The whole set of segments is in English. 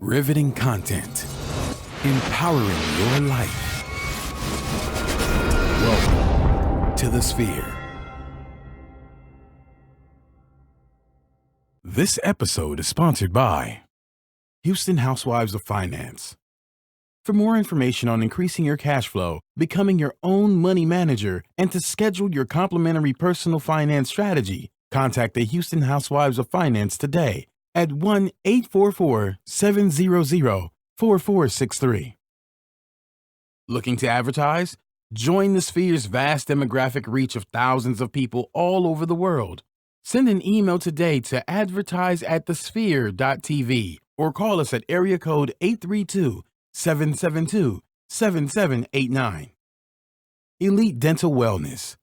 Riveting content. Empowering your life. Welcome to the Sphere. This episode is sponsored by Houston Housewives of Finance. For more information on increasing your cash flow, becoming your own money manager, and to schedule your complimentary personal finance strategy, contact the Houston Housewives of Finance today at 1-844-700-4463. Looking to advertise? Join the Sphere's vast demographic reach of thousands of people all over the world. Send an email today to advertise@thesphere.tv or call us at area code 832-772-7789. Elite Dental Wellness.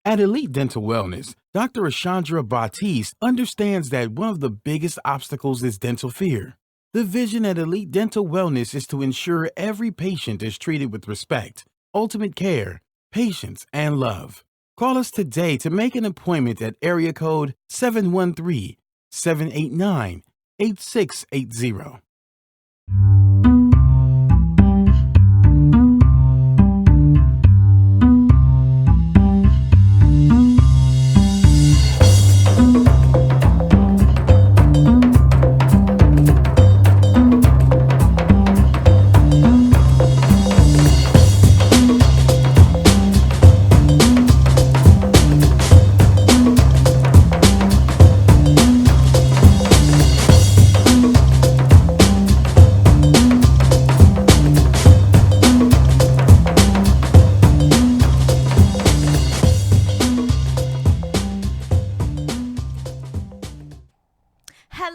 At Elite Dental Wellness, Dr. Ashandra Batiste understands that one of the biggest obstacles is dental fear. The vision at Elite Dental Wellness is to ensure every patient is treated with respect, ultimate care, patience, and love. Call us today to make an appointment at area code 713-789-8680.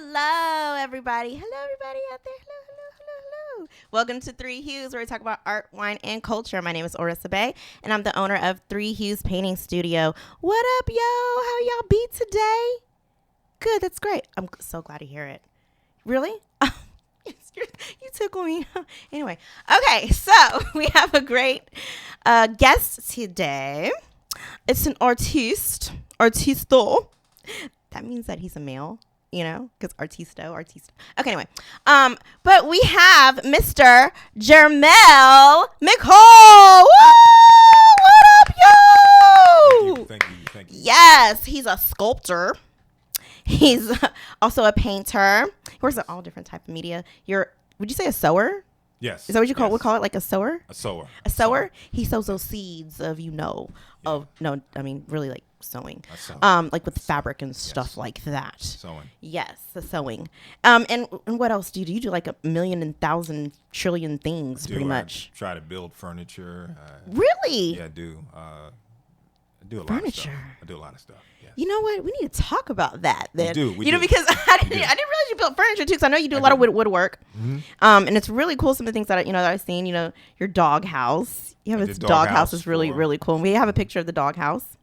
Hello, everybody out there. Hello. Welcome to Three Hues, where we talk about art, wine, and culture. My name is Orissa Bay, and I'm the owner of Three Hues Painting Studio. What up, yo? How y'all be today? Good, that's great. I'm so glad to hear it. Really? You tickle me. Anyway, okay, so we have a great guest today. It's an artisto. That means that he's a male. You know, because artista. Okay, anyway. But we have Mr. Jarmel McCall. Woo! What up, yo? Thank you. Yes, he's a sculptor. He's also a painter. He works at all different type of media. Would you say a sower? Yes. Is that what you call it? We call it like a sower? A sower. A sower? He sows those seeds of, really like sewing. Like with fabric and stuff like that. Sewing. Yes, the sewing. And what else do you do? You do like a million and thousand trillion things pretty much. I try to build furniture. Really? Yeah, I do. I do a lot furniture. of stuff. I do a lot of stuff. Yes. You know what? We need to talk about that then. We do. Because I didn't realize you built furniture too. Because I know you do a lot of woodwork. Mm-hmm. And it's really cool. Some of the things that I've seen. Your dog house. You have this dog house is really really cool. And we have a picture of the dog house.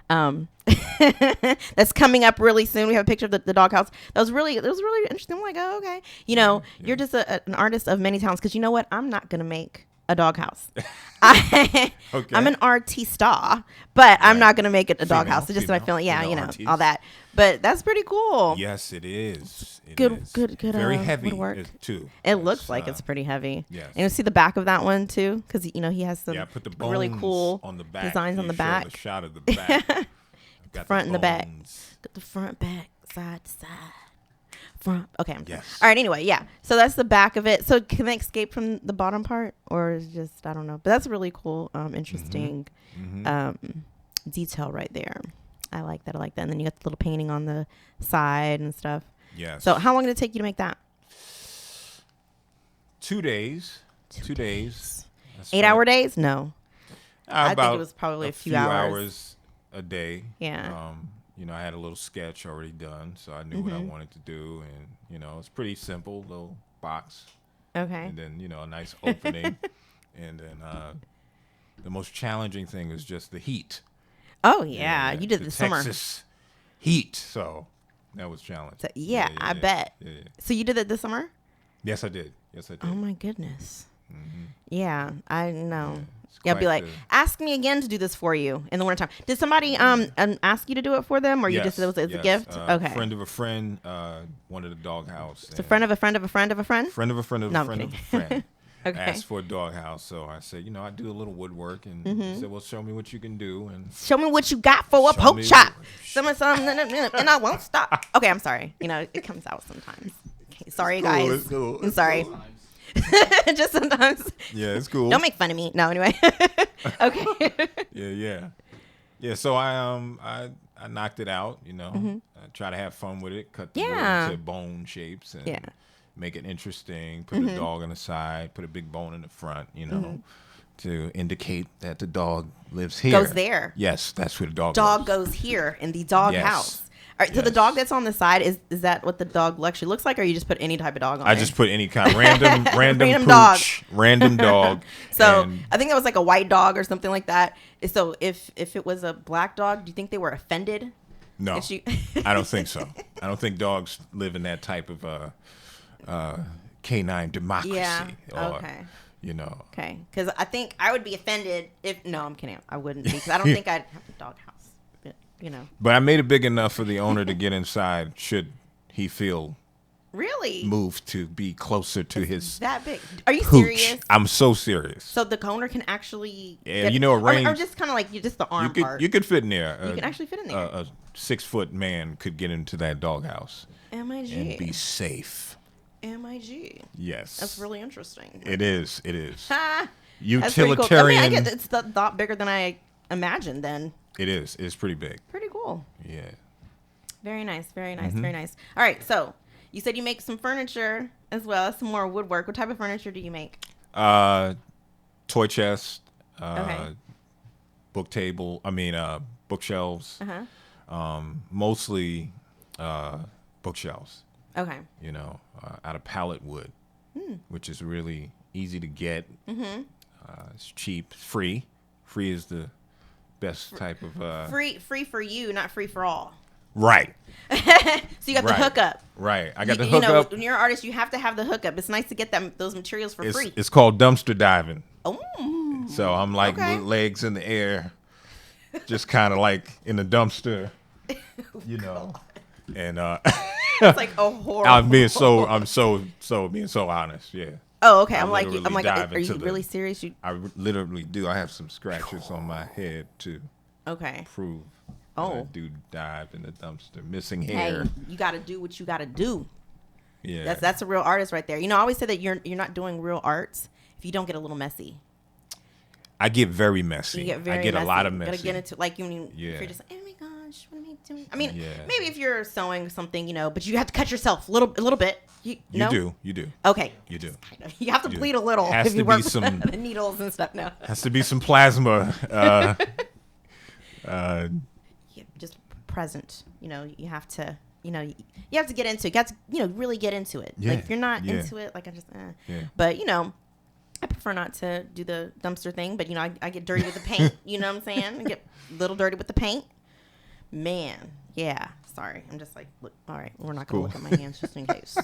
That's coming up really soon. We have a picture of the dog house. It was really interesting. I'm like, oh, okay. You're just an artist of many talents. Because you know what? I'm not gonna make a doghouse. Okay. I'm an artista, but I'm not gonna make it a doghouse. It's just my feeling. Yeah, all that. But that's pretty cool. Yes, it is. Good. Very heavy woodwork too. It looks like it's pretty heavy. Yes. And you see the back of that one too, because he has some put the bones really cool on the back. designs on the back. A shot of the back. Got front and the back. Got the front, back, side to side. Front. Okay. Yes. All right. Anyway, yeah. So that's the back of it. So can they escape from the bottom part, or is just I don't know. But that's a really cool, interesting detail right there. I like that. And then you got the little painting on the side and stuff. Yes. So how long did it take you to make that? 2 days. 2 days. 8-hour days? No. I think it was probably a few hours a day. Yeah. I had a little sketch already done, so I knew what I wanted to do, and it's pretty simple, little box. Okay. And then a nice opening, and then the most challenging thing is just the heat. Oh yeah, you did the summer. Texas heat, so that was challenging. So, I bet. Yeah. So you did it this summer? Yes, I did. Oh my goodness. Yeah, I know. Yeah, be like, ask me again to do this for you in the wintertime. Did somebody ask you to do it for them, or you just it was a gift? Okay. Friend of a friend wanted a doghouse. So friend of a friend of a friend of a friend. Friend of a friend of a friend of a friend. Okay. Asked for a doghouse, so I said, I do a little woodwork, and he said, well, show me what you can do, and show me what you got for a pork chop. Something, and I won't stop. Okay, I'm sorry. It comes out sometimes. Okay, sorry, guys. It's cool. I'm sorry. Just sometimes. Yeah, it's cool. Don't make fun of me. No, anyway. Okay. Yeah. So I knocked it out. I try to have fun with it. Cut the wood into bone shapes and make it interesting. Put a dog on the side. Put a big bone in the front. To indicate that the dog lives here. Goes there. Yes, that's where the dog. Dog goes here in the dog house. All right, so the dog that's on the side, is that what the dog actually looks like, or you just put any type of dog on I there? just put any kind, random Random pooch, dog. random dog. So I think that was like a white dog or something like that. So if it was a black dog, do you think they were offended? No, I don't think so. I don't think dogs live in that type of canine democracy. Yeah. Or, okay. Okay. Because I think I would be offended if. No, I'm kidding. I wouldn't be, because I don't think I'd have a dog house. But I made it big enough for the owner to get inside should he feel really moved to be closer to his that big. Are you pooch. serious? I'm so serious. So the owner can actually a range. Or just kind of like just the arm part. You could fit in there. You can actually fit in there. A 6-foot man could get into that doghouse. MIG. And be safe. MIG. Yes. That's really interesting. It is. Utilitarian. Cool. I mean, I guess it's a lot bigger than I imagined then. It is. It's pretty big. Pretty cool. Yeah. Very nice. Very nice. Very nice. All right. So you said you make some furniture as well as some more woodwork. What type of furniture do you make? Toy chest. Book table. Bookshelves. Mostly bookshelves. Okay. Out of pallet wood, which is really easy to get. It's cheap, free. Free is the best type of free for you, not free for all. Right. So you got the hookup. Right. I got the hookup. When you're an artist, you have to have the hookup. It's nice to get those materials for free. It's called dumpster diving. Oh. So I'm like with legs in the air, just kind of like in the dumpster, and it's like a horror. I'm being so honest. Yeah. Oh, okay. I'm like, are you really serious? I literally do. I have some scratches on my head to prove. I do dive in the dumpster, missing hair. Hey, you got to do what you got to do. Yeah, that's a real artist right there. I always say that you're not doing real arts if you don't get a little messy. I get very messy. You get very messy. A lot of messy. You gotta get into if you're just like, oh my gosh, what am I doing? I mean, maybe if you're sewing something, but you have to cut yourself a little bit. You do. Okay. You do. Kind of. You have to bleed a little if you work with the needles and stuff. No. Has to be some plasma. Just present. You have to. You have to get into it. You have to, really get into it. Yeah. Like if you're not into it, like I just. But I prefer not to do the dumpster thing. But I get dirty with the paint. You know what I'm saying? I get a little dirty with the paint. Man, yeah. Sorry, I'm just like, look. All right, we're not gonna look at my hands just in case. All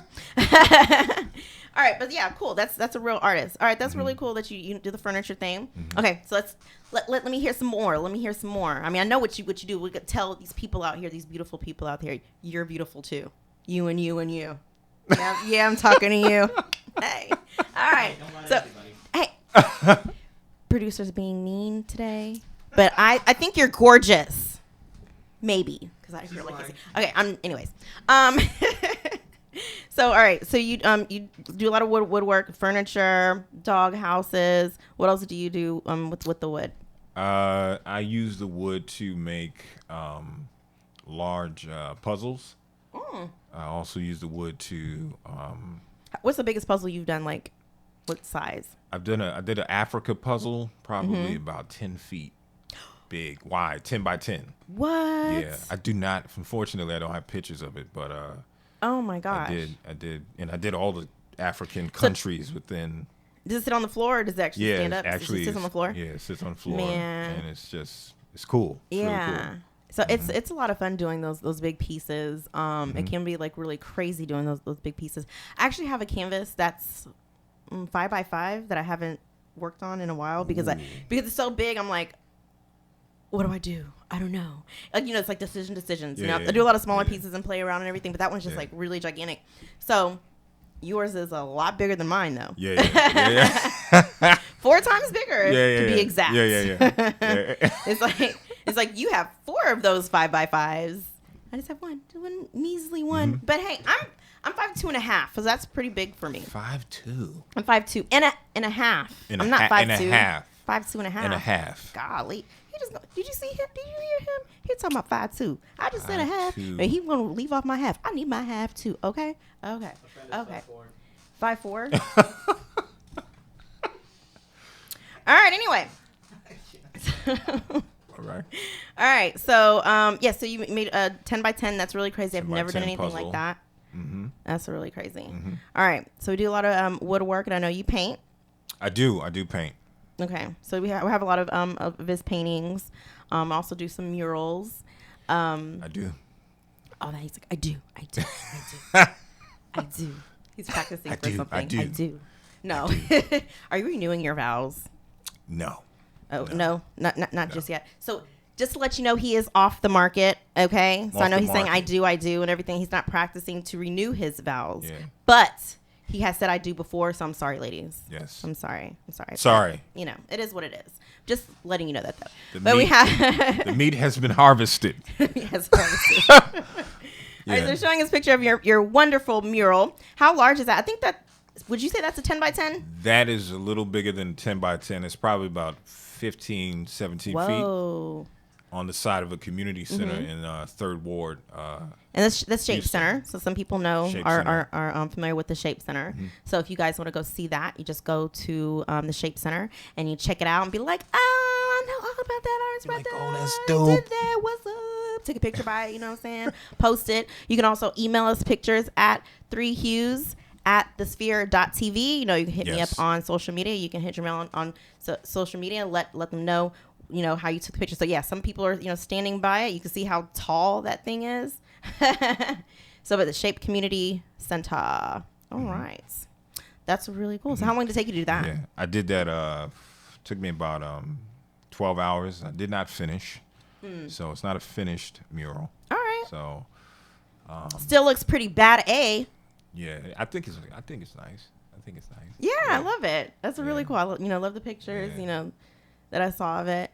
right, but yeah, cool. That's a real artist. All right, that's really cool that you do the furniture thing. Okay, so let me hear some more. I mean, I know what you do. We could tell these people out here, these beautiful people out there, you're beautiful too. You and you and you. Yeah, I'm talking to you. Hey, all right. So, hey, producers being mean today, but I think you're gorgeous. Maybe. Because I feel like okay. Anyways. So all right. So you do a lot of woodwork, furniture, dog houses. What else do you do with the wood? I use the wood to make large puzzles. I also use the wood to. What's the biggest puzzle you've done? Like, what size? I did an Africa puzzle, probably about 10 feet. Big, wide, 10 by 10. What? Yeah, I do not. Unfortunately, I don't have pictures of it, but oh my gosh, I did, and I did all the African countries within. Does it sit on the floor, or does it actually stand up? Actually, it sits on the floor. Yeah, it sits on the floor, Man. and it's cool. It's yeah. really cool. So it's a lot of fun doing those big pieces. It can be like really crazy doing those big pieces. I actually have a canvas that's 5 by 5 that I haven't worked on in a while because it's so big. I'm like, what do I do? I don't know. Like, it's like decisions. Yeah, I do a lot of smaller pieces and play around and everything, but that one's just like really gigantic. So yours is a lot bigger than mine, though. Yeah. 4 times bigger to be exact. Yeah. It's like you have 4 of those 5x5s. I just have one measly one. Mm-hmm. But hey, I'm 5'2.5", so that's pretty big for me. 5'2". I'm 5'2" and a half. I'm not 5'2". 5'2 and a half. And a half. Golly. Did you see him? Did you hear him? He talking about 5'2". I just said a half, and he want to leave off my half. I need my half too. Okay. 5'4". All right. Anyway. All right. So so you made a 10x10. That's really crazy. I've never done anything puzzle. like that. Mm-hmm. That's really crazy. Mm-hmm. All right. So we do a lot of woodwork, and I know you paint. I do paint. Okay, so we have a lot of his paintings. Also do some murals. I do. Oh, he's like, I do. I do. He's practicing for something. I do. No. Are you renewing your vows? No. Oh, no. Not just yet. So just to let you know, he is off the market, okay? So I know he's saying I do, and everything. He's not practicing to renew his vows. Yeah. But he has said I do before, so I'm sorry, ladies. Yes. I'm sorry. Sorry. But, it is what it is. Just letting you know that, though. The meat has been harvested. Yes, harvested. All right, so they're showing us a picture of your wonderful mural. How large is that? I think would you say that's a 10x10? That is a little bigger than 10x10. It's probably about 15, 17 feet. On the side of a community center in 3rd Ward. And that's Shape Center. So some people know are familiar with the Shape Center. Mm-hmm. So if you guys want to go see that, you just go to the Shape Center and you check it out and be like, I know all about that artist right there. Oh, that's dope. Did that. What's up? Take a picture by it, you know what I'm saying? Post it. You can also email us pictures at 3hues@thesphere.tv. You can hit me up on social media. You can hit Jarmel on social media. Let them know how you took the picture. So yeah, some people are, standing by it. You can see how tall that thing is. So at the Shape Community Center. All right. That's really cool. So how long did it take you to do that? Yeah, I did that. Took me about 12 hours. I did not finish. So it's not a finished mural. All right. So still looks pretty bad, Yeah, I think it's nice. Yeah, I love it. That's really cool. I love the pictures, that I saw of it. I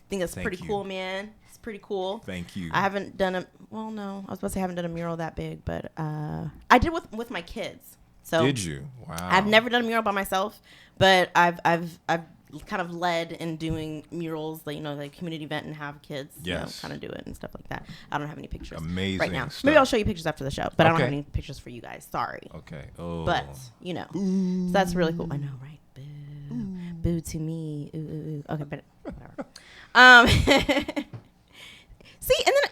think that's pretty cool, man. It's pretty cool. Thank you. I haven't done I was about to say I haven't done a mural that big, but I did with my kids. So did you? Wow. I've never done a mural by myself, but I've kind of led in doing murals, like community event and have kids, kind of do it and stuff like that. I don't have any pictures right now. Stuff. Maybe I'll show you pictures after the show, but I don't have any pictures for you guys. Sorry. Okay. Oh. But so that's really cool. I know, right? Boo to me. Ooh. Okay, but whatever. See, and then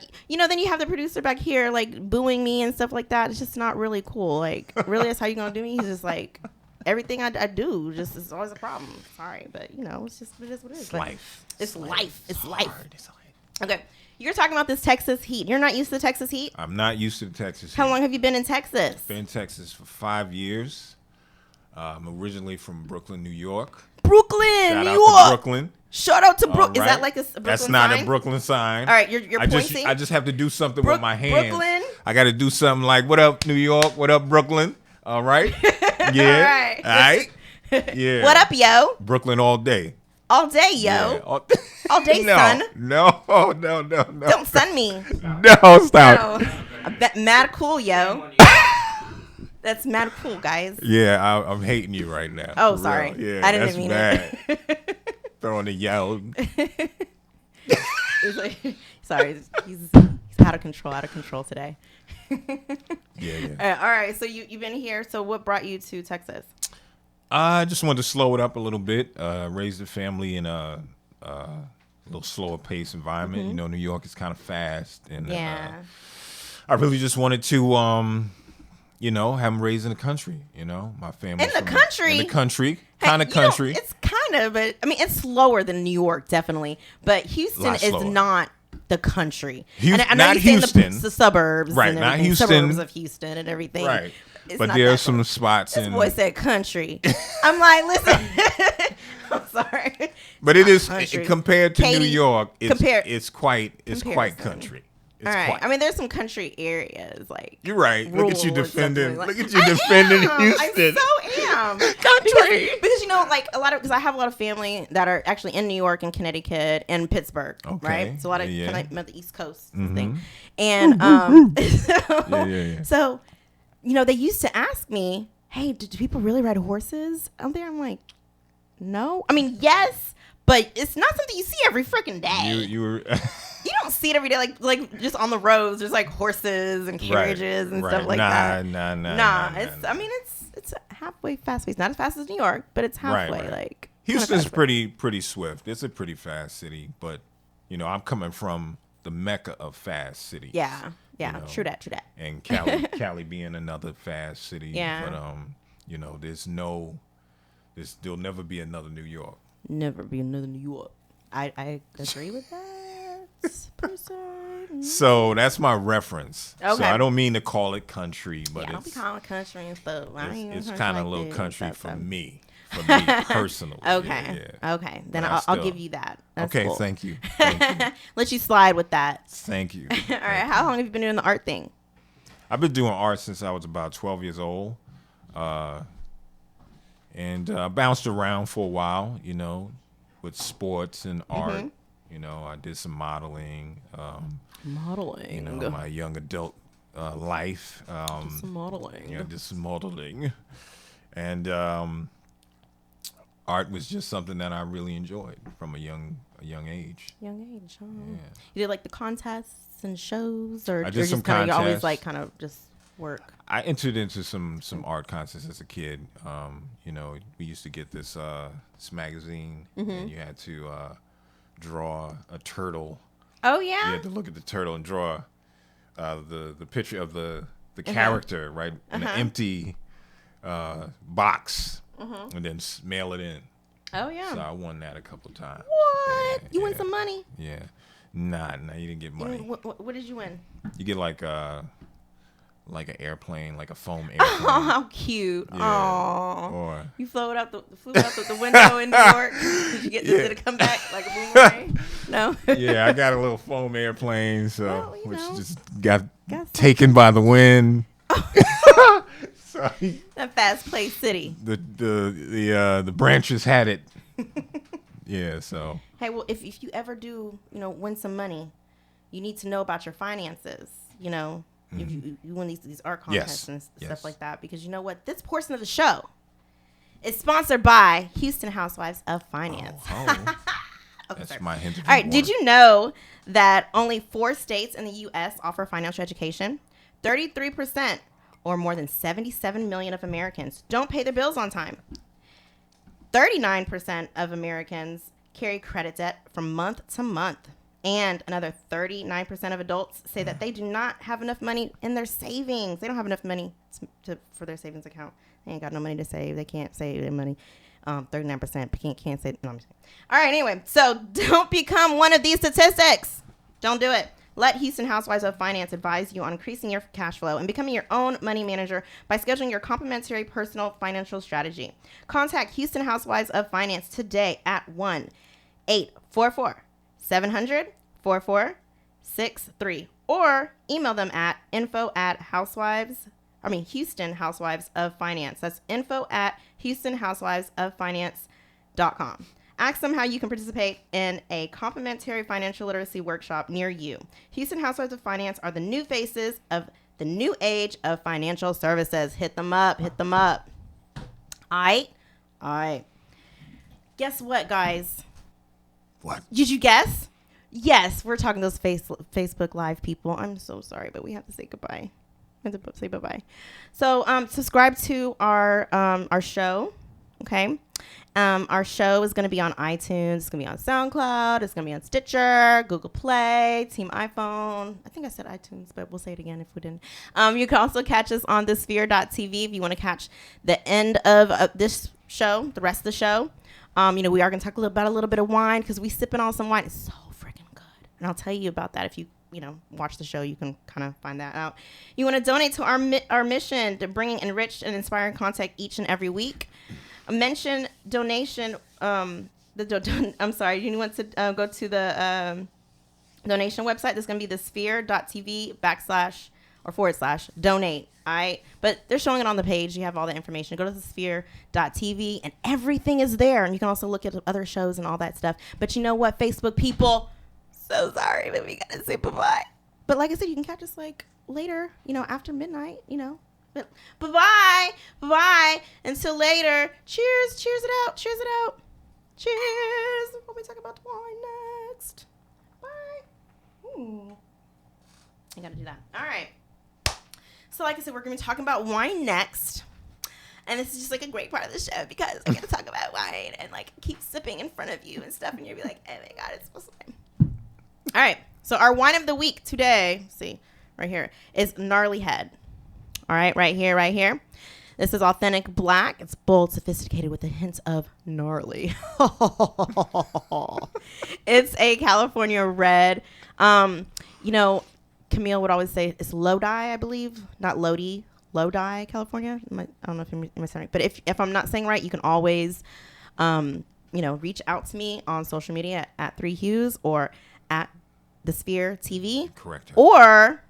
then you have the producer back here like booing me and stuff like that. It's just not really cool. Like, really, that's how you gonna do me? He's just like, everything I do just is always a problem. Sorry, but it's just it is what it is. It's life. It's life. It's life. Okay, you're talking about this Texas heat. You're not used to Texas heat. I'm not used to the Texas heat. How long have you been in Texas? I've been in Texas for 5 years. I'm originally from Brooklyn, New York. Brooklyn, New York. Shout out to Brooklyn. Shout out to Brooklyn. Right. Is that like a Brooklyn That's not sign? a Brooklyn sign. All right, you're pointing. I just have to do something with my hands. Brooklyn. I got to do something like, what up, New York? What up, Brooklyn? All right. Yeah. All right. Yeah. What up, yo? Brooklyn all day. All day, yo. Yeah. All day, son. No. Don't send me. No, stop. No. Mad cool, yo. That's mad cool, guys. Yeah, I'm hating you right now. Oh, sorry. Yeah, I didn't mean bad. Throwing the yell. Sorry, he's out of control today. Yeah. All right, so you've been here. So what brought you to Texas? I just wanted to slow it up a little bit, raise the family in a little slower pace environment. Mm-hmm. New York is kind of fast. And I really just wanted to, have them raised in the country. My family. In the country? Kind of country. It's kind of, but I mean, it's slower than New York, definitely. But Houston is not the country. Houston, and I know not you're saying Houston. the suburbs, Right, and not everything, Houston. suburbs of Houston and everything. Right. It's But not there are that some close. spots This in. boy said country. I'm like, listen. I'm sorry. But it is country. compared to Katie, New York. compare- It's quite comparison. country. It's All right. quite. I mean, there's some country areas like. You're right. Look at you rural and stuff defending. like- Look at you defending I Houston. so am. Country. Because you know, like a lot of, because I have a lot of family that are actually in New York and Connecticut and Pittsburgh, Okay. right? So a lot of Yeah. kind of the East Coast thing, and so you know, they used to ask me, "Hey, do people really ride horses out there?" I'm like, "No, I mean, yes, but it's not something you see every freaking day. You were. You don't see it every day, like just on the roads. There's like horses and carriages and stuff like that. Nah. I mean, it's halfway fast paced. Not as fast as New York, but it's halfway. Right. Like Houston's pretty swift. It's a pretty fast city, but you know, I'm coming from the mecca of fast cities. Yeah. you know, True that. And Cali being another fast city. Yeah. But you know, there'll never be another New York. Never be another New York. I agree with that person. So that's my reference. Okay. So I don't mean to call it country, but I'll be calling country and stuff. it's kind of a little country for me. For me personally. Okay. Yeah. Okay. Then But I'll give you that. That's okay. cool. Thank you. Thank you. Let you slide with that. Thank you. All right. How long have you been doing the art thing? I've been doing art since I was about 12 years old. And bounced around for a while, you know, with sports and art. You know, I did some modeling. Modeling. You know, my young adult life. Some modeling. Yeah, did some modeling. And art was just something that I really enjoyed from a young age. Young age, huh? Yeah. You did like the contests and shows, or I did or some just kind of you always contests. like kind of just work. I entered into some art contests as a kid. You know, we used to get this magazine, and you had to draw a turtle. Oh You yeah. had to look at the turtle and draw the picture of the character, right, in an empty box, and then mail it in. Oh yeah. So I won that a couple of times. What? Yeah, You win yeah. some money? Yeah. Nah, you didn't get money. What did you win? You get like an airplane, like a foam airplane. Oh, how cute! Yeah. Aw. Or You flew out the window in New York. Did you get did it come back like a boomerang? No. yeah, I got a little foam airplane, so Well, you which know. just got Got some- taken by the wind. So That fast paced city. the branches had it. Yeah, so Hey, well, if you ever do, win some money, you need to know about your finances. If you win these art contests and Yes. stuff like that, because you know what? This portion of the show is sponsored by Houston Housewives of Finance. That's sorry. my hint of All right. Did you know that only 4 states in the U.S. offer financial education? 33%, or more than 77 million of Americans, don't pay their bills on time. 39% of Americans carry credit debt from month to month. And another 39% of adults say that they do not have enough money in their savings. They don't have enough money for their savings account. They ain't got no money to save. They can't save their money. 39% can't save. No, I'm just kidding. All right, anyway. So don't become one of these statistics. Don't do it. Let Houston Housewives of Finance advise you on increasing your cash flow and becoming your own money manager by scheduling your complimentary personal financial strategy. Contact Houston Housewives of Finance today at 1-844-700-4463 or email them at Houston Housewives of Finance. That's info@HoustonHousewivesOfFinance.com. Ask them how you can participate in a complimentary financial literacy workshop near you. Houston Housewives of Finance are the new faces of the new age of financial services. Hit them up. Hit them up. All right. Guess what, guys? What? Did you guess? Yes, we're talking those Facebook Live people. I'm so sorry, but we have to say goodbye. We have to say bye-bye. So subscribe to our show, okay? Our show is going to be on iTunes. It's going to be on SoundCloud. It's going to be on Stitcher, Google Play, Team iPhone. I think I said iTunes, but we'll say it again if we didn't. You can also catch us on thesphere.tv if you want to catch the end of this show, the rest of the show. We are going to talk about a little bit of wine because we sipping on some wine. It's so freaking good. And I'll tell you about that if you watch the show. You can kind of find that out. You want to donate to our mission to bringing enriched and inspiring content each and every week. Mention donation. I'm sorry. You want to go to the donation website. That's going to be thesphere.tv/donate. But they're showing it on the page. You have all the information. Go to thesphere.tv and everything is there. And you can also look at other shows and all that stuff. But you know what, Facebook people? So sorry, but we gotta say bye-bye. But like I said, you can catch us like later, after midnight, But bye-bye. Until later. Cheers. Cheers it out. Cheers. When we talk about the wine next. Bye. Ooh. I gotta do that. All right. So like I said, we're gonna be talking about wine next. And this is just like a great part of the show because I get to talk about wine and like keep sipping in front of you and stuff, and you'll be like, oh my God, it's supposed to be. All right, so our wine of the week today, see, right here, is Gnarly Head. All right, right here. This is authentic black. It's bold, sophisticated with a hint of gnarly. It's a California red. Camille would always say it's Lodi, I believe, not Lodi, California. I don't know if I'm saying right, but if I'm not saying right, you can always, reach out to me on social media at 3 Hues or at The Sphere TV. Correct. Or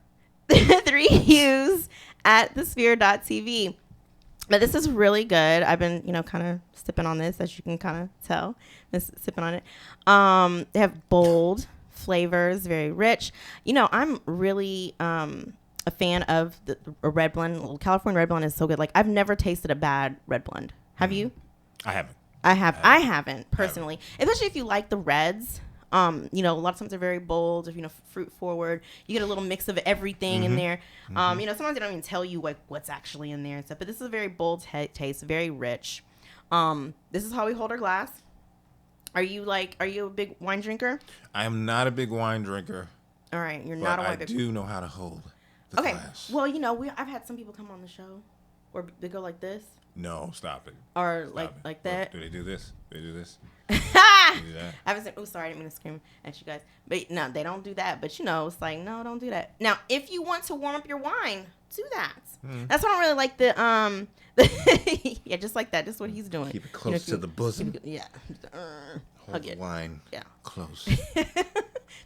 3 Hues at thesphere.tv. But this is really good. I've been, kind of sipping on this, as you can kind of tell. Sipping on it. They have bold flavors, very rich. I'm really a fan of the red blend. California red blend is so good. Like, I've never tasted a bad red blend. Have you? I haven't. I haven't personally. Especially if you like the reds. A lot of times they're very bold, fruit forward. You get a little mix of everything in there. Sometimes they don't even tell you what's actually in there and stuff. But this is a very bold taste, very rich. This is how we hold our glass. Are you a big wine drinker? I am not a big wine drinker. All right, you're not a wine drinker. I do know how to hold the glass. Well, I've had some people come on the show where they go like this. No, stop it. Or like that. Do they do this? I haven't said, oh, sorry, I didn't mean to scream at you guys. But no, they don't do that. But, it's like, no, don't do that. Now, if you want to warm up your wine, do that. That's why I don't really like the, yeah, just like that. Just what he's doing. Keep it close to the bosom. Yeah. Hold the wine close.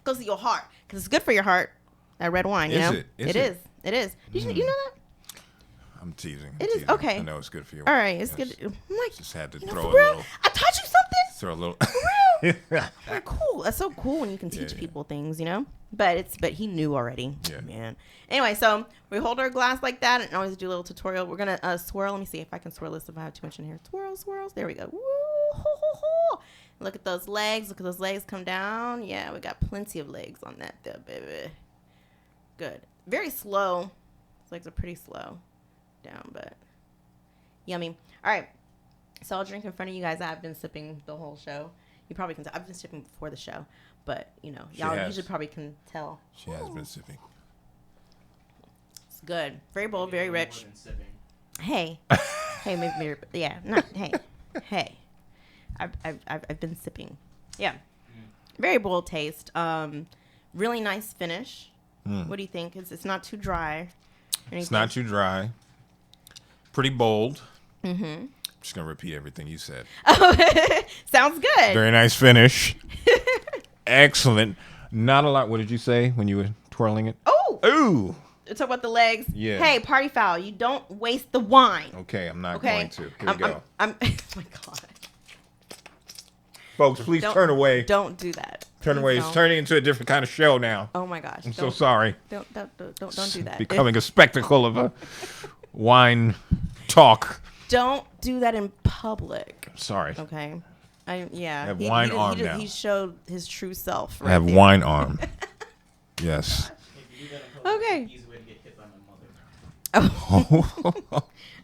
Close to your heart. Because it's good for your heart, that red wine, Is it? It is. Did you know that? I'm teasing. It is? Okay. I know it's good for you. All right, it's good. I'm like, just had to for throw a real? little. I taught you something? Throw a little. For real? Cool. That's so cool when you can teach people things, But he knew already. Yeah. Man. Anyway, so we hold our glass like that and always do a little tutorial. We're going to swirl. Let me see if I can swirl this if I have too much in here. Swirls. There we go. Woo, ho, ho, ho. Look at those legs. Look at those legs come down. Yeah, we got plenty of legs on that there, baby. Good. Very slow. Those legs are pretty slow down, but yummy. All right. So I'll drink in front of you guys. I've been sipping the whole show. You probably can tell. I've been sipping before the show, but y'all usually probably can tell. She has been sipping. It's good. Very bold, very rich. Hey, maybe, yeah, not hey. I've been sipping. Yeah, very bold taste. Really nice finish. What do you think? It's not too dry. It's not too dry. Pretty bold. I'm just gonna repeat everything you said. Sounds good. Very nice finish. Excellent. Not a lot. What did you say when you were twirling it? Ooh. Talk about the legs. Yeah. Hey, party foul. You don't waste the wine. Okay, I'm not going to. Here we go. Oh my God. Folks, please turn away. Don't do that. Turn away. It's turning into a different kind of show now. Oh my gosh. I'm so sorry. Don't do that. Becoming a spectacle of a wine talk. Don't do that in public. Sorry. Okay. I have wine arm now. He showed his true self. I have wine arm. Yes. Okay.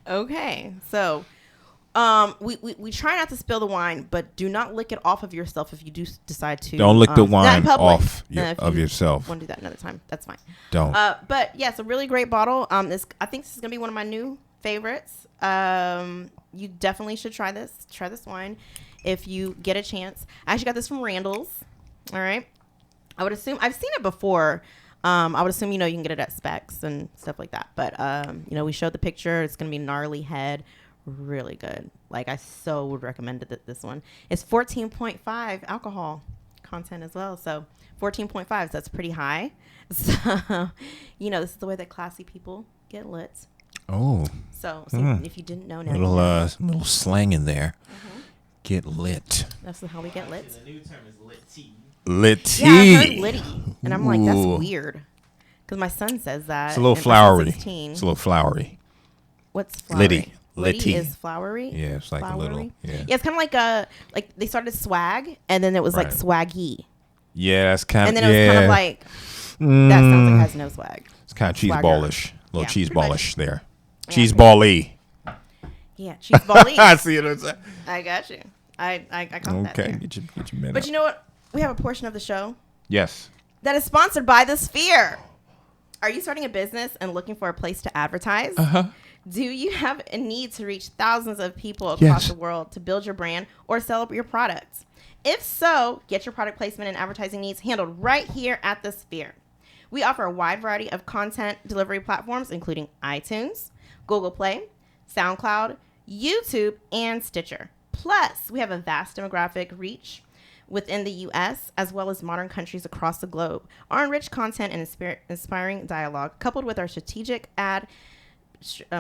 Okay. So, we try not to spill the wine, but do not lick it off of yourself if you do decide to. Don't lick the wine off of yourself. Want to do that another time? That's fine. Don't. But yeah, it's a really great bottle. I think this is gonna be one of my new favorites. You definitely should try this. Try this wine if you get a chance. I actually got this from Randall's. All right. I would assume I've seen it before. I would assume, you can get it at Specs and stuff like that. But, we showed the picture. It's going to be gnarly head. Really good. Like, I so would recommend it, this one. It's 14.5 alcohol content as well. So 14.5, so that's pretty high. So, this is the way that classy people get lit. Oh. So if you didn't know now. Little slang in there. Mm-hmm. Get lit. That's how we get lit. The new term is lit tea. Lit tea. Yeah, I heard litty. And I'm like, that's weird. Because my son says that. It's a little flowery. It's a little flowery. What's flowery? Litty. Litty is flowery? Yeah, it's like flowery. A little. Yeah, it's kind of like they started swag, and then it was like swaggy. Yeah, that's kind of. And then it was kind of like, that sounds like it has no swag. It's kind of cheese ballish. A little cheese ballish there. Yeah. Cheese ball-y. Yeah, cheese ball-y. I see what I'm saying. I got you. I caught that. Okay, get your minute. But you know what? We have a portion of the show. Yes. That is sponsored by The Sphere. Are you starting a business and looking for a place to advertise? Uh-huh. Do you have a need to reach thousands of people across the world to build your brand or sell up your products? If so, get your product placement and advertising needs handled right here at The Sphere. We offer a wide variety of content delivery platforms, including iTunes, Google Play, SoundCloud, YouTube, and Stitcher. Plus, we have a vast demographic reach within the U.S., as well as modern countries across the globe. Our enriched content and inspiring dialogue, coupled with our strategic ad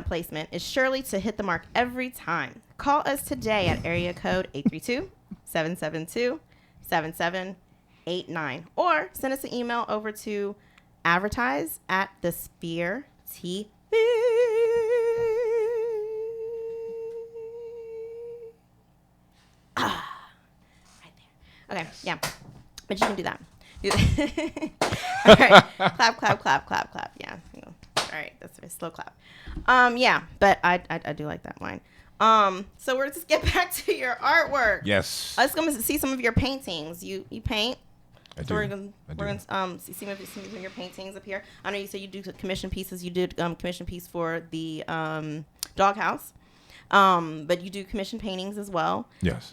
placement, is surely to hit the mark every time. Call us today at area code 832-772-7789, or send us an email over to advertise@thesphere.tv. Okay, yeah. But you can do that. All right. Clap. Yeah. All right. That's a slow clap. Yeah, but I do like that line. So we're just get back to your artwork. Yes. I was going to see some of your paintings. You paint? I So do. we're gonna see some of your paintings up here. I know you said you do commission pieces. You did commission piece for the doghouse, but you do commission paintings as well. Yes.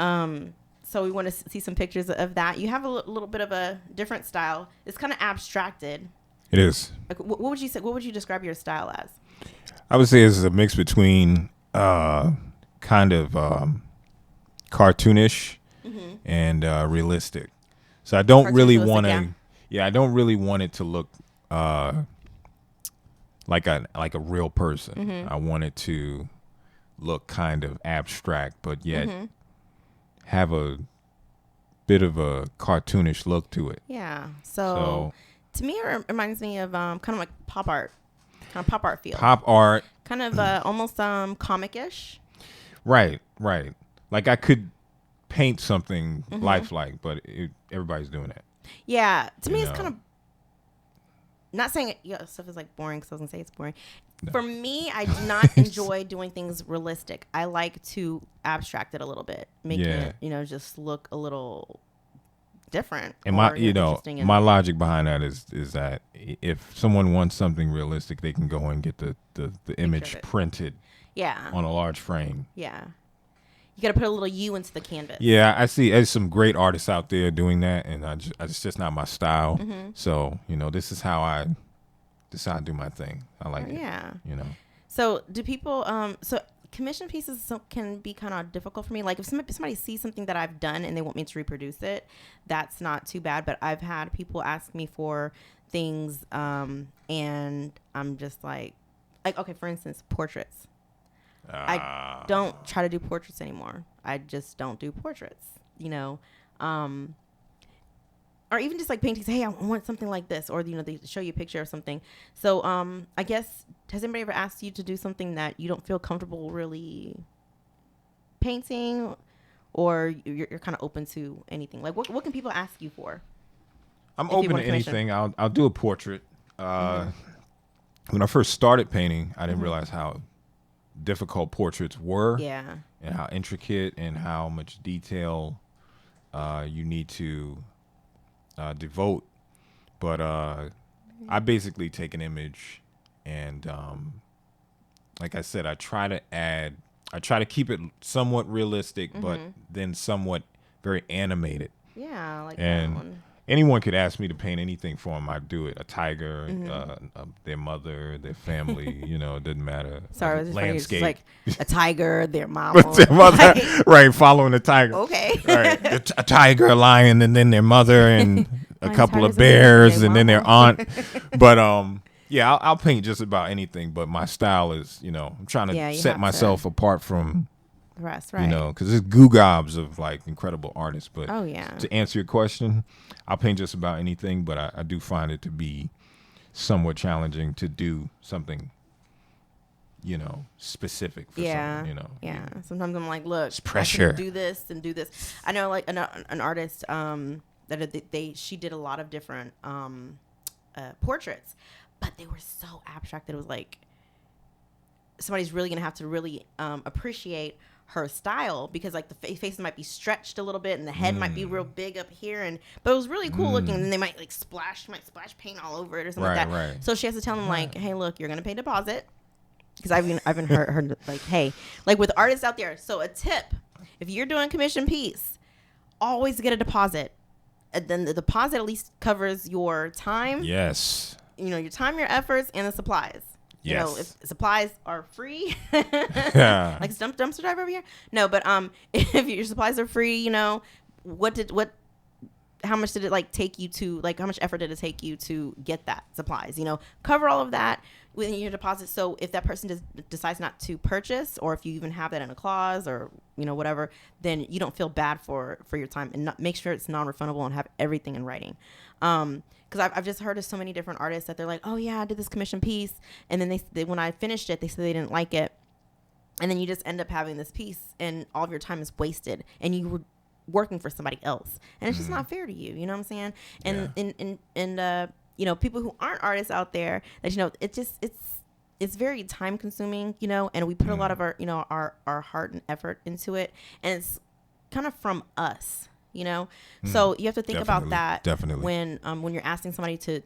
So we want to see some pictures of that. You have a little bit of a different style. It's kind of abstracted. It is. Like, what would you say? What would you describe your style as? I would say it's a mix between kind of cartoonish and realistic. So I don't really want to. Yeah, I don't really want it to look like a real person. I want it to look kind of abstract, but yet have a bit of a cartoonish look to it. Yeah. So to me, it reminds me of kind of like pop art feel. Pop art. Kind of almost comic-ish. Right. Like I could paint something lifelike, but everybody's doing that. Yeah. To me, it's kind of not saying stuff is like boring, because I was gonna say it's boring. No. For me, I do not enjoy doing things realistic. I like to abstract it a little bit, making it, just look a little different. And my logic behind that is that if someone wants something realistic, they can go and get the image printed. Yeah. On a large frame. Yeah. You got to put a little you into the canvas. Yeah, I see. There's some great artists out there doing that, and it's just not my style. So this is how I do my thing. I like it. Yeah. So do people? So commission pieces can be kind of difficult for me. Like if somebody sees something that I've done and they want me to reproduce it, that's not too bad. But I've had people ask me for things, and I'm just like okay, for instance, portraits. I don't try to do portraits anymore. I just don't do portraits, or even just like paintings. Hey, I want something like this, or they show you a picture of something. So I guess, has anybody ever asked you to do something that you don't feel comfortable really painting, or you're kind of open to anything? Like what can people ask you for? I'm open to anything. I'll do a portrait. When I first started painting, I didn't realize how difficult portraits were, and how intricate and how much detail you need to devote. But I basically take an image and like I said, I try to keep it somewhat realistic, but then somewhat very animated. Yeah, like and that one. anyone could ask me to paint anything for them, I'd do it. A tiger, their mother, their family, you know, it doesn't matter. Sorry, landscape. Like a tiger, their mama. Their mother, right, following the tiger. Okay. Right. A tiger, a lion, and then their mother, and a couple of bears, and then their aunt. But yeah, I'll paint just about anything. But my style is, you know, I'm trying to set myself apart from the rest, right? You know, because there's gobs of like incredible artists. But to answer your question, I'll paint just about anything. But I do find it to be somewhat challenging to do something, you know, specific for someone, you know. Yeah. Sometimes I'm like, look, it's pressure. I can do this and do this. I know like an artist she did a lot of different portraits, but they were so abstract that it was like somebody's really gonna have to really appreciate her style, because like the face might be stretched a little bit and the head might be real big up here, but it was really cool looking, and then they might splash paint all over it or something like that. Right. So she has to tell them like, hey, look, you're gonna pay deposit, because I've been heard like, hey, like with artists out there. So a tip, if you're doing commission piece, always get a deposit. And then the deposit at least covers your time. Yes. You know, your time, your efforts, and the supplies. Yes. You know, if supplies are free, like dumpster driver over here. No, but if your supplies are free, you know, how much did it like take you to, like, how much effort did it take you to get that supplies? You know, cover all of that within your deposit. So if that person decides not to purchase, or if you even have that in a clause or, you know, whatever, then you don't feel bad for your time, and make sure it's non-refundable and have everything in writing. Because I've just heard of so many different artists that they're like, oh yeah, I did this commission piece, and then they when I finished it, they said they didn't like it, and then you just end up having this piece, and all of your time is wasted, and you were working for somebody else, and it's just not fair to you. You know what I'm saying? And you know, people who aren't artists out there, that, you know, it's very time consuming, you know, and we put a lot of our, you know, our heart and effort into it, and it's kind of from us. You know, so you have to think about that when you're asking somebody to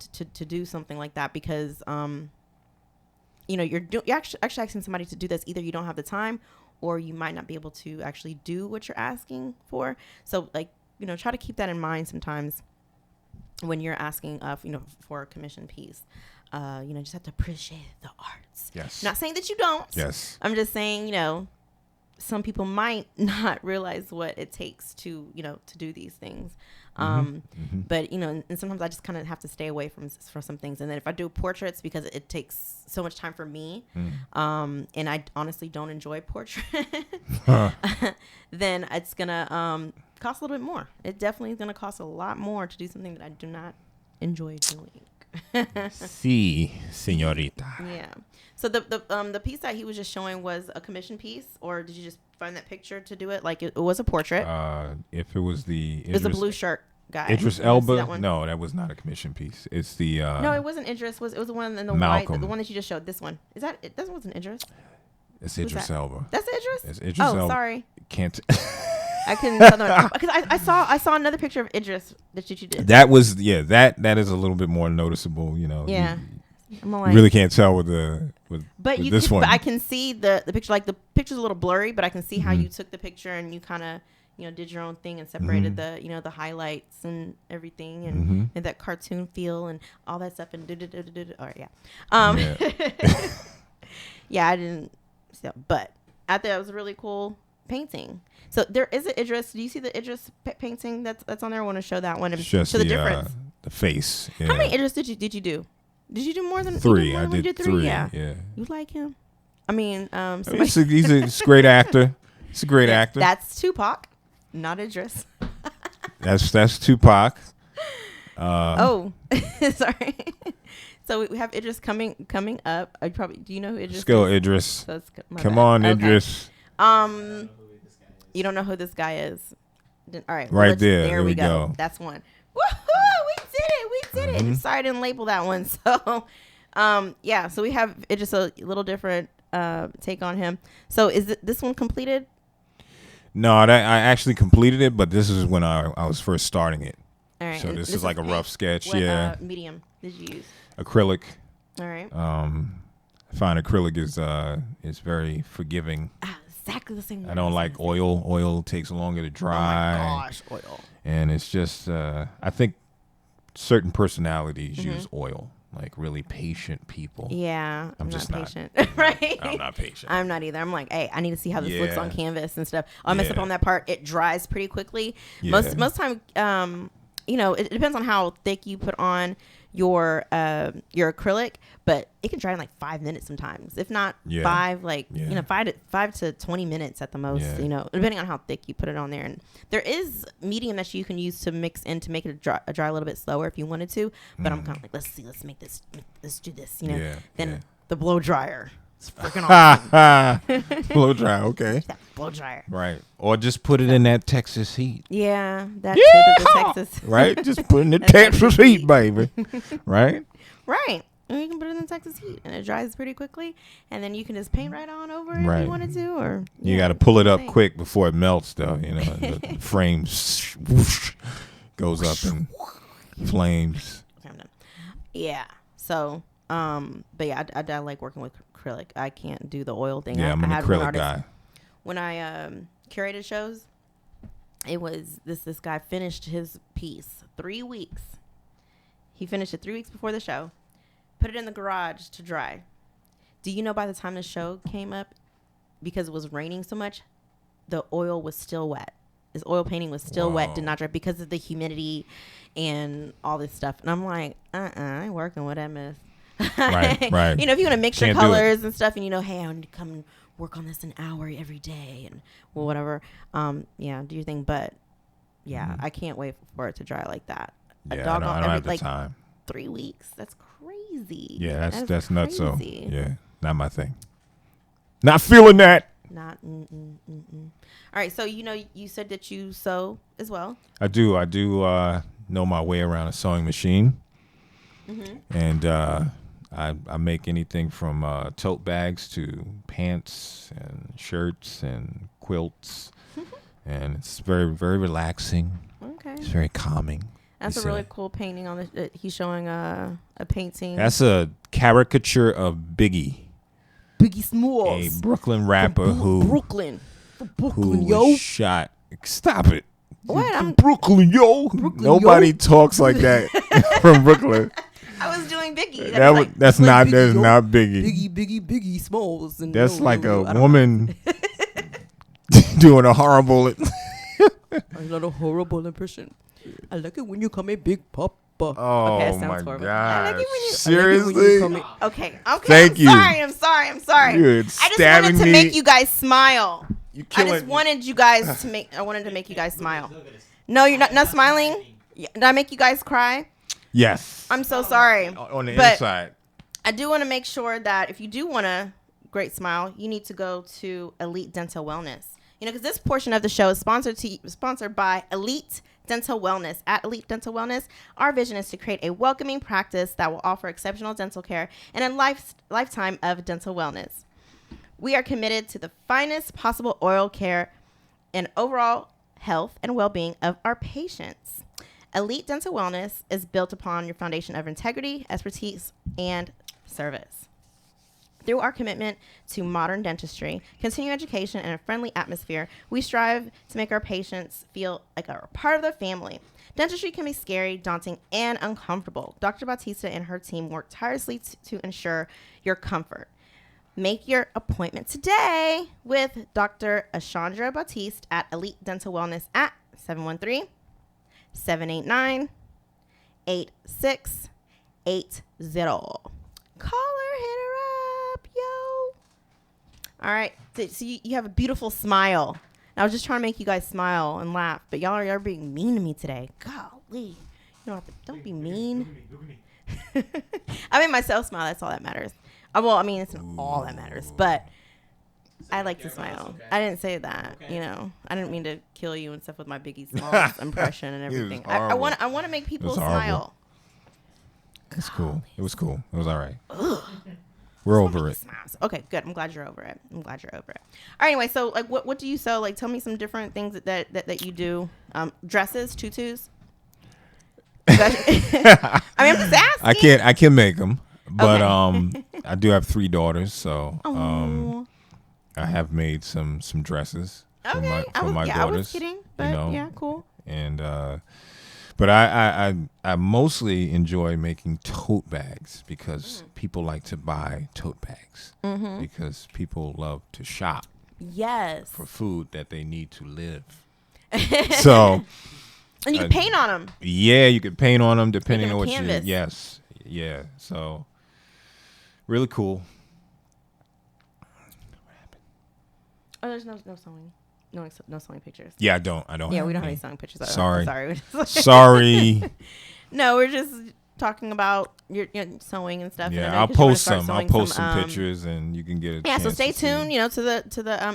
do something like that, because you know, you're actually asking somebody to do this. Either you don't have the time, or you might not be able to actually do what you're asking for. So, like, you know, try to keep that in mind sometimes when you're asking you know, for a commission piece. You know, just have to appreciate the arts. Yes. Not saying that you don't. Yes. I'm just saying, you know, some people might not realize what it takes to, you know, to do these things. But, you know, and sometimes I just kind of have to stay away from some things. And then if I do portraits, because it takes so much time for me, and I honestly don't enjoy portraits, then it's going to cost a little bit more. It definitely is going to cost a lot more to do something that I do not enjoy doing. Sí, señorita. Yeah. So the piece that he was just showing was a commission piece, or did you just find that picture to do it? Like it was a portrait. If it was it was a blue shirt guy. Idris Elba. No, that was not a commission piece. It's the no, it wasn't Idris. It was the one in the Malcolm. white, the one that you just showed. This one is that? That wasn't Idris. It's Idris Elba. That's Idris. It's Idris Elba. Oh, sorry. Can't. I couldn't tell them, because I saw another picture of Idris that you did. That was that is a little bit more noticeable, you know. Yeah. You really can't tell with this one. But I can see the picture. Like, the picture's a little blurry, but I can see how you took the picture and you kind of, you know, did your own thing and separated the, you know, the highlights and everything, and that cartoon feel and all that stuff, and all right, yeah. Yeah, I didn't. But I thought it was a really cool painting. So there is an Idris. Do you see the Idris painting that's on there? I want to show that one. It's just the difference. The face. Yeah. How many Idris did you do? Did you do more than 3? I did 3. Yeah. You like him? I mean, he's a great actor. He's a great actor. That's Tupac, not Idris. that's Tupac. Oh, sorry. So we have Idris coming up. Do you know who Idris? Let's go, Idris. So come on, okay. Idris. You don't know who this guy is. All right. Right there. There we go. That's one. Woohoo! We did it. Sorry I didn't label that one. So, yeah. So we have Idris, a little different take on him. So is this one completed? No, I actually completed it, but this is when I was first starting it. All right. So this is like a rough sketch. What medium did you use? Acrylic. All right. I find acrylic is very forgiving. Exactly the same. I don't like oil. Oil takes longer to dry. Oh my gosh, oil. And it's just, I think certain personalities use oil, like really patient people. Yeah, I'm just not not patient. Right? I'm not patient. I'm not either. I'm like, hey, I need to see how this looks on canvas and stuff. I mess up Yeah. on that part. It dries pretty quickly. Yeah. Most time, it depends on how thick you put on your acrylic, but it can dry in like 5 minutes sometimes, if not 5, 5 to 20 minutes at the most. Yeah. Depending on how thick you put it on there. And there is medium that you can use to mix in to make it dry a little bit slower if you wanted to. But I'm kind of like, let's do this. Then the blow dryer. It's freaking awesome. Blow dryer, okay. That blow dryer. Right. Or just put it in that Texas heat. Yeah, that's the Texas. Right? Just put it in the Texas heat, baby. Right? Right. And you can put it in the Texas heat, and it dries pretty quickly. And then you can just paint right on over it if you wanted to. Or you got to pull it up quick before it melts, though. The frame whoosh, goes up in flames. Yeah. So, but yeah, I like working with acrylic. I can't do the oil thing. Yeah, I'm an acrylic guy. When I curated shows, it was this guy finished his piece 3 weeks. He finished it 3 weeks before the show, put it in the garage to dry. Do you know by the time the show came up, because it was raining so much, the oil was still wet. His oil painting was still wet, did not dry because of the humidity and all this stuff. And I'm like, I ain't working with that mess. Right. If you want to mix your Can't colors and stuff, and hey, I need to come and work on this an hour every day, and whatever. Do your thing. But I can't wait for it to dry like that. Yeah, I don't have the time. 3 weeks. That's crazy. Yeah, that's nuts. So crazy. yeah, not my thing. Not feeling that. Not. All right. So you said that you sew as well. I do know my way around a sewing machine, and I make anything from tote bags to pants and shirts and quilts, and it's very, very relaxing. Okay, it's very calming. That's a really cool painting on the. He's showing a painting. That's a caricature of Biggie. Biggie Smalls, a Brooklyn rapper who yo. was shot. Stop it. What? I'm Brooklyn, yo. Nobody talks like that from Brooklyn. I was doing Biggie. That's not Biggie. Biggie Smalls. And that's like a woman doing a horrible. I'm not a horrible impression. I like it when you call me Big Papa. Oh, okay, my horrible. God. Like Seriously? Okay. Thank you. I'm sorry. You're I just wanted to make you guys smile. I wanted to make you guys smile. No, you're not smiling? Did I make you guys cry? Yes. I'm so sorry. On the inside. I do want to make sure that if you do want a great smile, you need to go to Elite Dental Wellness. Because this portion of the show is sponsored by Elite Dental Wellness. At Elite Dental Wellness, our vision is to create a welcoming practice that will offer exceptional dental care and a lifetime of dental wellness. We are committed to the finest possible oral care and overall health and well-being of our patients. Elite Dental Wellness is built upon your foundation of integrity, expertise, and service. Through our commitment to modern dentistry, continuing education, and a friendly atmosphere, we strive to make our patients feel like a part of the family. Dentistry can be scary, daunting, and uncomfortable. Dr. Bautista and her team work tirelessly to ensure your comfort. Make your appointment today with Dr. Ashandra Bautista at Elite Dental Wellness at 713-789-8680. Call her, hit her up, yo. All right. So you have a beautiful smile. And I was just trying to make you guys smile and laugh, but y'all are being mean to me today. Golly. Don't be mean. I made myself smile. That's all that matters. It's not all that matters, but I like to smile. Okay. I didn't say that, I didn't mean to kill you and stuff with my Biggie Smalls impression and everything. I want to make people smile. It's cool. It was cool. It was all right. We're over it. Smiles. Okay, good. I'm glad you're over it. All right, anyway, so what do you sew? Tell me some different things that you do. Dresses, tutus. I'm just asking. I can make them. But I do have 3 daughters, so I have made some dresses for my daughters. I was kidding, but yeah, cool. And But I mostly enjoy making tote bags because people like to buy tote bags because people love to shop. Yes. For food that they need to live. So. And you can paint on them. Yeah, you can paint on them depending on what canvas. you. Yes. Yeah. So. Really cool. What happened? Oh, there's no sewing. No sewing pictures. Yeah, I don't. Yeah, we don't have any sewing pictures. Sorry. Sorry. No, we're just talking about your sewing and stuff. Yeah, and I'll post some. I'll post some pictures, and you can get it. Yeah, so stay tuned. To the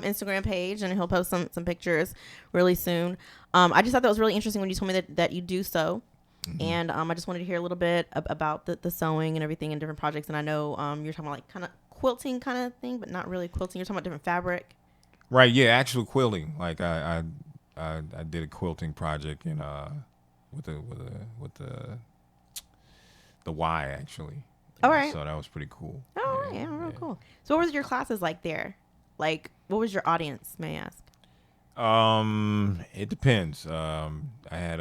Instagram page, and he'll post some pictures really soon. I just thought that was really interesting when you told me that you do sew, and I just wanted to hear a little bit about the sewing and everything and different projects. And I know you're talking about like kind of quilting kind of thing, but not really quilting. You're talking about different fabric. Right. Yeah. Actual quilting. Like I did a quilting project with the Y actually. All right. So that was pretty cool. Oh yeah, real cool. So what was your classes like there? Like what was your audience? May I ask? It depends. I had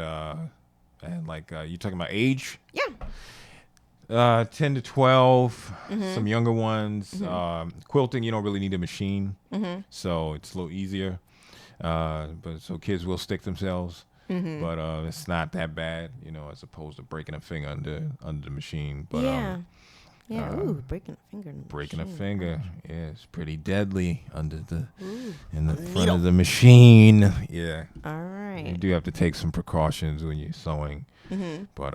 like you talking about age? Yeah. 10 to 12, some younger ones. Quilting, you don't really need a machine, so it's a little easier. But so kids will stick themselves, but it's not that bad, as opposed to breaking a finger under the machine. But ooh, breaking a finger. Breaking a finger, yeah, it's pretty deadly in the front of the machine. Yeah. All right. You do have to take some precautions when you're sewing, but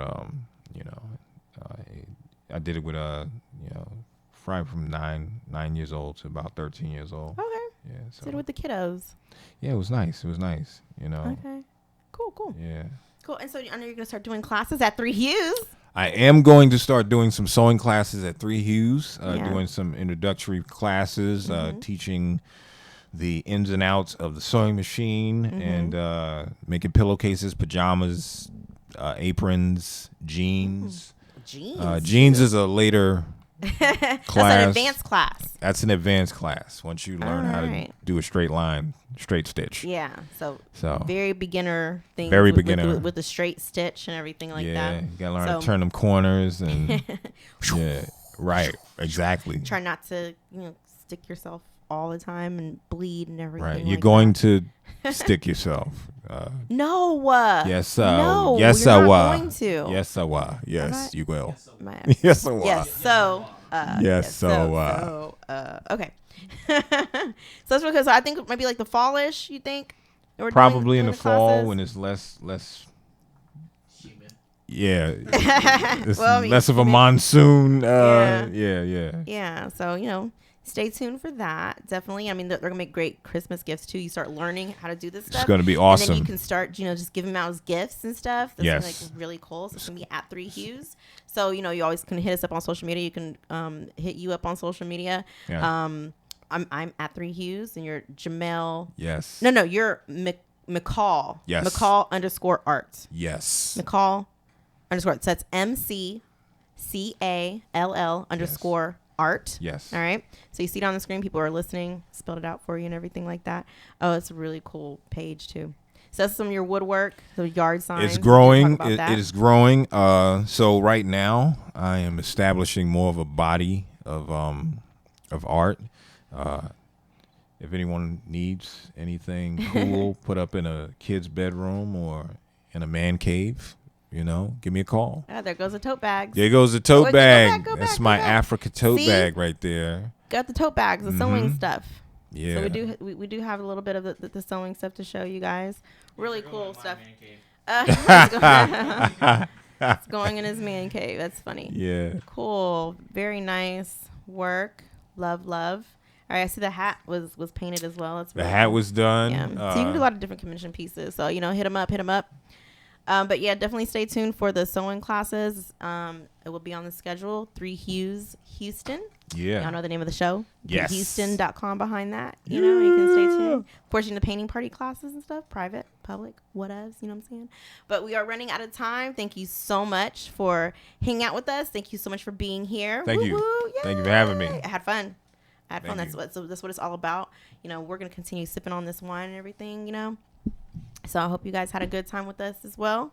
I did it with right from 9 years old to about 13 years old. Okay. Yeah. So did it with the kiddos. Yeah, it was nice. Okay. Cool. Yeah. Cool. And so I know you're gonna start doing classes at 3 Hughes. I am going to start doing some sewing classes at 3 Hughes. Doing some introductory classes, teaching the ins and outs of the sewing machine and making pillowcases, pajamas, aprons, jeans. Jeans is a later class. That's an advanced class. That's an advanced class. Once you learn how to do a straight line, straight stitch. Yeah. So very beginner thing. Very beginner. With the straight stitch and everything like that. Yeah, you gotta learn to turn them corners and yeah, right, exactly. Try not to stick yourself all the time and bleed and everything. Right, you're going to stick yourself. No. Yes, no. Yes, you're I not will. Going to. Yes, I will. Yes, you will. Yes, I will. Yes, so. Okay. So that's because I think maybe like the fallish. You think? Probably in the fall when it's less. Yeah, it's less of a monsoon. Yeah. So stay tuned for that. Definitely. I mean, they're gonna make great Christmas gifts too. You start learning how to do this stuff. It's gonna be awesome. And then you can start, just give them out as gifts and stuff. That's yes. Like really cool. So it's gonna be at 3 Hughes. So you always can hit us up on social media. You can hit you up on social media. Yeah. I'm at 3 Hughes, and you're Jarmel. Yes. No, you're McCall. Yes. McCall_art. Yes. McCall_art. So that's MCCALL_art. Yes. All right. So you see it on the screen. People are listening. Spelled it out for you and everything like that. Oh, it's a really cool page too. So that's some of your woodwork, the yard signs. It's growing. It is growing. So right now I am establishing more of a body of art. If anyone needs anything cool put up in a kid's bedroom or in a man cave, give me a call. Oh, there goes the tote bags. There goes the tote bag. Go That's back, my Africa tote bag right there. Got the tote bags, the sewing stuff. Yeah. So we do have a little bit of the sewing stuff to show you guys. Really cool stuff. It's going in his man cave. That's funny. Yeah. Cool. Very nice work. Love. All right, I see the hat was painted as well. The hat was done. Yeah. So you can do a lot of different commission pieces. So, hit them up. But yeah, definitely stay tuned for the sewing classes. It will be on the schedule. 3 Hughes, Houston. Yeah. Y'all know the name of the show? Yes. Houston.com behind that. You can stay tuned. Of course, the painting party classes and stuff. Private, public, whatevs. You know what I'm saying? But we are running out of time. Thank you so much for hanging out with us. Thank you so much for being here. Thank you. Thank you for having me. I had fun. Thank That's what it's all about. We're going to continue sipping on this wine and everything, So I hope you guys had a good time with us as well.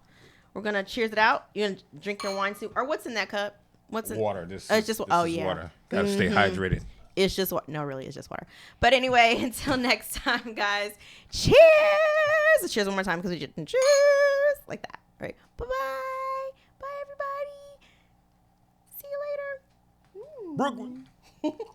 We're gonna cheers it out. You're gonna drink your wine soup, or what's in that cup? What's in water? This it's just this oh is yeah. water. Gotta stay hydrated. It's just what? No, really, it's just water. But anyway, until next time, guys. Cheers! Cheers one more time because we just cheers like that. All right. Bye-bye. Bye, everybody. See you later. Brooklyn.